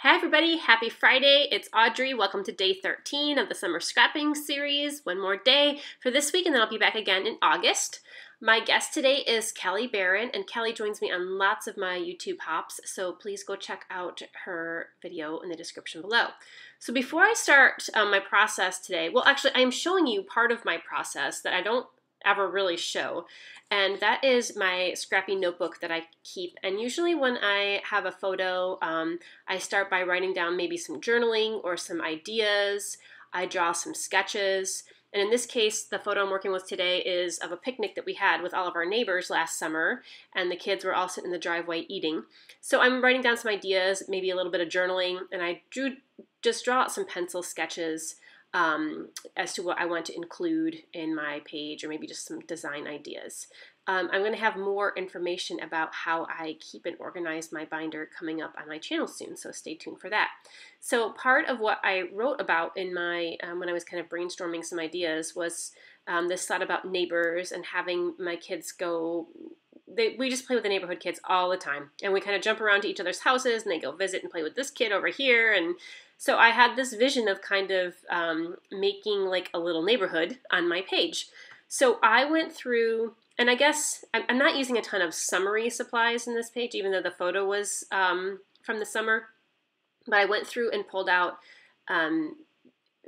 Hi everybody, happy Friday. It's Audrey. Welcome to day 13 of the Summer Scrapping Series. One more day for this week and then I'll be back again in August. My guest today is Kelly Barron, and Kelly joins me on lots of my YouTube hops, so please go check out her video in the description below. So before I start my process today, well actually I am showing you part of my process that I don't ever really show, and that is my scrappy notebook that I keep. And usually when I have a photo, I start by writing down maybe some journaling or some ideas. I draw some sketches. And in this case, the photo I'm working with today is of a picnic that we had with all of our neighbors last summer, and the kids were all sitting in the driveway eating. So I'm writing down some ideas, maybe a little bit of journaling, and I just draw out some pencil sketches as to what I want to include in my page, or maybe just some design ideas. I'm going to have more information about how I keep and organize my binder coming up on my channel soon, so stay tuned for that. So part of what I wrote about in my, when I was kind of brainstorming some ideas, was this thought about neighbors and having my kids go, we just play with the neighborhood kids all the time, and we kind of jump around to each other's houses and they go visit and play with this kid over here. And so I had this vision of kind of making like a little neighborhood on my page. So I went through, and I guess I'm not using a ton of summary supplies in this page, even though the photo was from the summer, but I went through and pulled out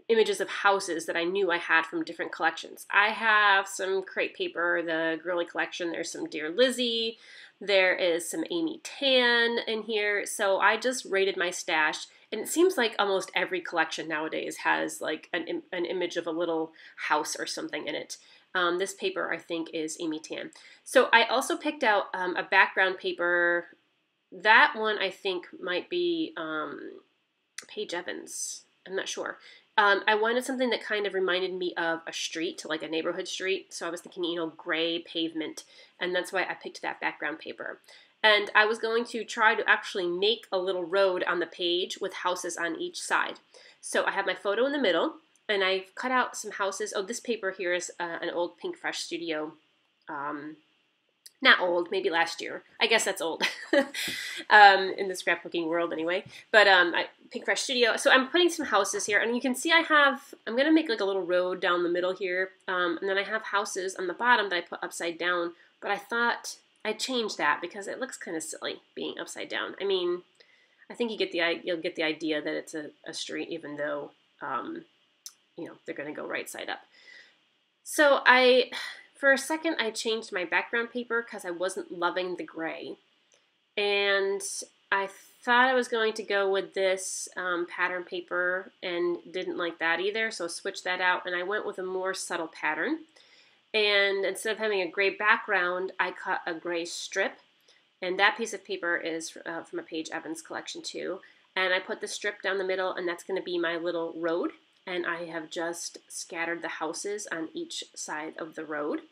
images of houses that I knew I had from different collections. I have some crepe paper, the girly collection. There's some Dear Lizzie. There is some Amy Tan in here. So I just rated my stash, and it seems like almost every collection nowadays has like an image of a little house or something in it. This paper I think is Amy Tan. So I also picked out a background paper. That one I think might be Paige Evans. I'm not sure. I wanted something that kind of reminded me of a street, like a neighborhood street. So I was thinking, gray pavement, and that's why I picked that background paper. And I was going to try to actually make a little road on the page with houses on each side. So I have my photo in the middle, and I've cut out some houses. Oh, this paper here is an old Pink Fresh Studio. Not old, maybe last year. I guess that's old in the scrapbooking world anyway. But Pink Fresh Studio. So I'm putting some houses here, and you can see I'm going to make like a little road down the middle here. And then I have houses on the bottom that I put upside down. But I thought I'd change that because it looks kind of silly being upside down. I mean, I think you'll get the idea that it's a street, even though, they're going to go right side up. So for a second, I changed my background paper because I wasn't loving the gray. And I thought I was going to go with this pattern paper and didn't like that either, so I switched that out and I went with a more subtle pattern. And instead of having a gray background, I cut a gray strip. And that piece of paper is from a Paige Evans collection too. And I put the strip down the middle, and that's going to be my little road. And I have just scattered the houses on each side of the road.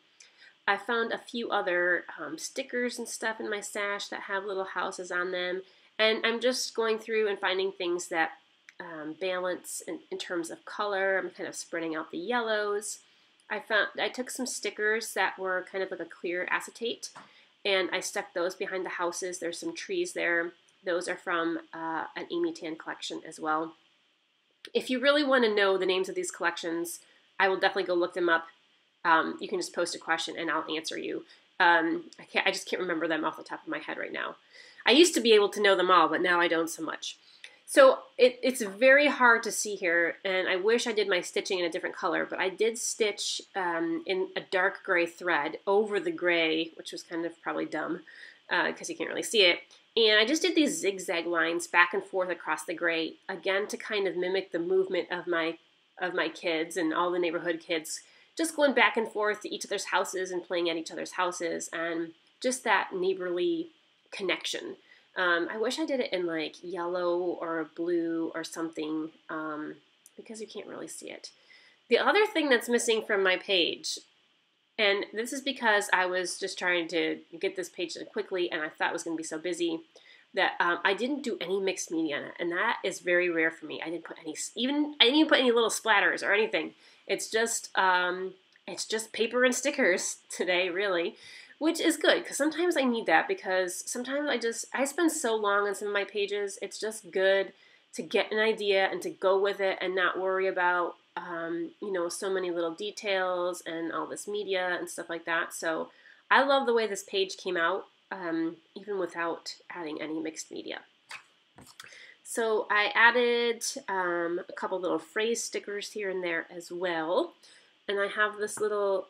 I found a few other stickers and stuff in my stash that have little houses on them. And I'm just going through and finding things that balance in terms of color. I'm kind of spreading out the yellows. I took some stickers that were kind of like a clear acetate, and I stuck those behind the houses. There's some trees there. Those are from an Amy Tan collection as well. If you really want to know the names of these collections, I will definitely go look them up. You can just post a question and I'll answer you. I just can't remember them off the top of my head right now. I used to be able to know them all, but now I don't so much. So it's very hard to see here, and I wish I did my stitching in a different color, but I did stitch in a dark gray thread over the gray, which was kind of probably dumb because you can't really see it. And I just did these zigzag lines back and forth across the gray, again to kind of mimic the movement of my kids and all the neighborhood kids, just going back and forth to each other's houses and playing at each other's houses, and just that neighborly connection. I wish I did it in like yellow or blue or something because you can't really see it. The other thing that's missing from my page, and this is because I was just trying to get this page done quickly and I thought it was going to be so busy, that I didn't do any mixed media on it, and that is very rare for me. I didn't put I didn't even put any little splatters or anything. It's just paper and stickers today, really. which is good because sometimes I need that because sometimes I spend so long on some of my pages. It's just good to get an idea and to go with it and not worry about, you know, so many little details and all this media and stuff like that. So I love the way this page came out, even without adding any mixed media. So I added a couple little phrase stickers here and there as well. And I have this little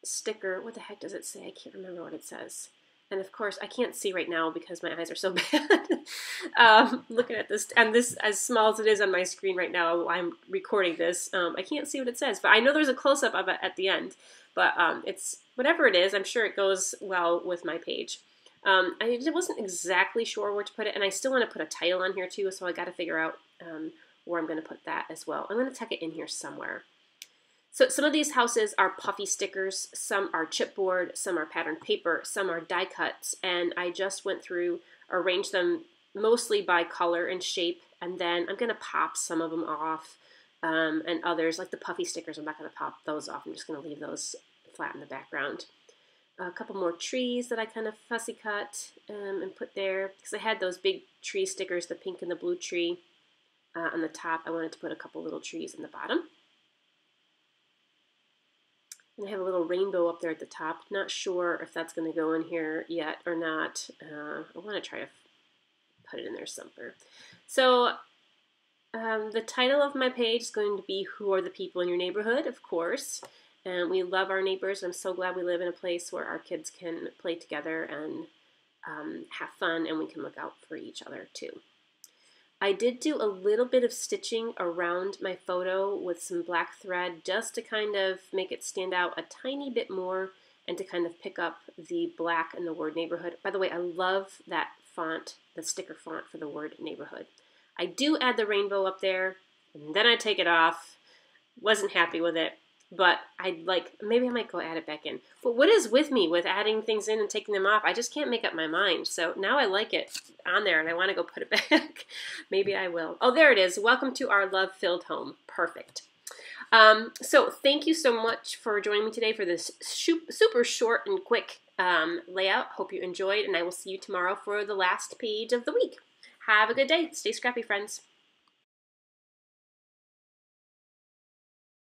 sticker. What the heck does it say? I can't remember what it says. And of course, I can't see right now because my eyes are so bad. Looking at this, and this, as small as it is on my screen right now, I'm recording this. I can't see what it says, but I know there's a close-up of it at the end. But it's whatever it is, I'm sure it goes well with my page. I wasn't exactly sure where to put it, and I still want to put a title on here too, so I got to figure out where I'm going to put that as well. I'm going to tuck it in here somewhere. So some of these houses are puffy stickers, some are chipboard, some are patterned paper, some are die cuts, and I just went through, arranged them mostly by color and shape, and then I'm going to pop some of them off, and others, like the puffy stickers, I'm not going to pop those off. I'm just going to leave those flat in the background. A couple more trees that I kind of fussy cut and put there, because I had those big tree stickers, the pink and the blue tree on the top. I wanted to put a couple little trees in the bottom. And I have a little rainbow up there at the top. Not sure if that's going to go in here yet or not. I want to try to put it in there somewhere. So the title of my page is going to be Who Are the People in Your Neighborhood, of course. And we love our neighbors. I'm so glad we live in a place where our kids can play together and have fun, and we can look out for each other too. I did do a little bit of stitching around my photo with some black thread just to kind of make it stand out a tiny bit more and to kind of pick up the black and the word neighborhood. By the way, I love that font, the sticker font for the word neighborhood. I do add the rainbow up there, and then I take it off. Wasn't happy with it, but maybe I might go add it back in. But what is with me with adding things in and taking them off? I just can't make up my mind. So now I like it on there and I want to go put it back. Maybe I will. Oh, there it is. Welcome to our love-filled home. Perfect. So thank you so much for joining me today for this super short and quick layout. Hope you enjoyed, and I will see you tomorrow for the last page of the week. Have a good day. Stay scrappy, friends.